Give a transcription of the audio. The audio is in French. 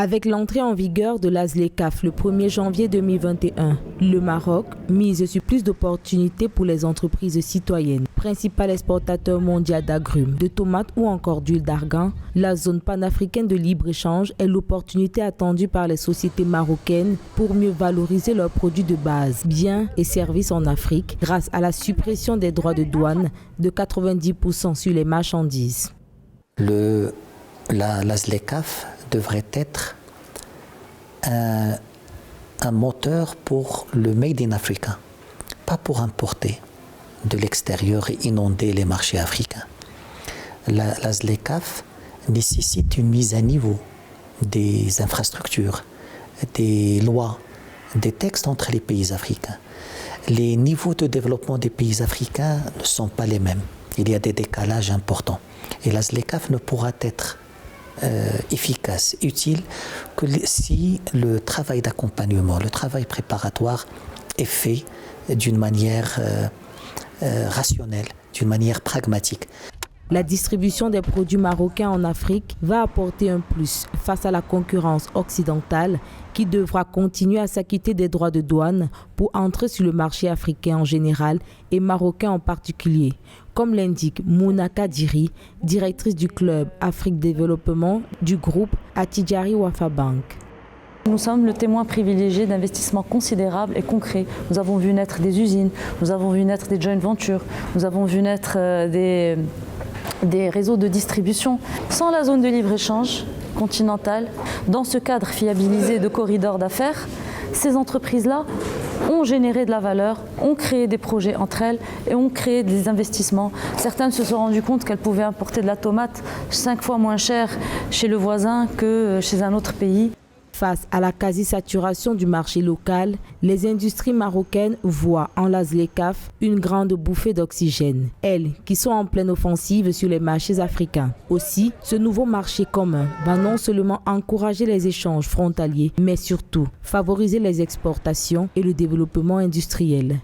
Avec l'entrée en vigueur de l'ASLECAF le 1er janvier 2021, le Maroc mise sur plus d'opportunités pour les entreprises citoyennes. Principal exportateur mondial d'agrumes, de tomates ou encore d'huile d'argan, la zone panafricaine de libre-échange est l'opportunité attendue par les sociétés marocaines pour mieux valoriser leurs produits de base, biens et services en Afrique grâce à la suppression des droits de douane de 90% sur les marchandises. L'ASLECAF devrait être un moteur pour le Made in Africa, pas pour importer de l'extérieur et inonder les marchés africains. L'ASLECAF nécessite une mise à niveau des infrastructures, des lois, des textes entre les pays africains. Les niveaux de développement des pays africains ne sont pas les mêmes. Il y a des décalages importants. Et l'ASLECAF ne pourra être efficace, utile, que si le travail d'accompagnement, le travail préparatoire est fait d'une manière rationnelle, d'une manière pragmatique. La distribution des produits marocains en Afrique va apporter un plus face à la concurrence occidentale qui devra continuer à s'acquitter des droits de douane pour entrer sur le marché africain en général et marocain en particulier, comme l'indique Mouna Kadiri, directrice du club Afrique Développement du groupe Attijari Wafa Bank. Nous sommes le témoin privilégié d'investissements considérables et concrets. Nous avons vu naître des usines, nous avons vu naître des joint ventures, nous avons vu naître des réseaux de distribution. Sans la zone de libre-échange continentale, dans ce cadre fiabilisé de corridors d'affaires, ces entreprises-là ont généré de la valeur, ont créé des projets entre elles et ont créé des investissements. Certaines se sont rendues compte qu'elles pouvaient importer de la tomate 5 fois moins chère chez le voisin que chez un autre pays. Face à la quasi-saturation du marché local, les industries marocaines voient en l'ASLECAF une grande bouffée d'oxygène, elles qui sont en pleine offensive sur les marchés africains. Aussi, ce nouveau marché commun va non seulement encourager les échanges frontaliers, mais surtout favoriser les exportations et le développement industriel.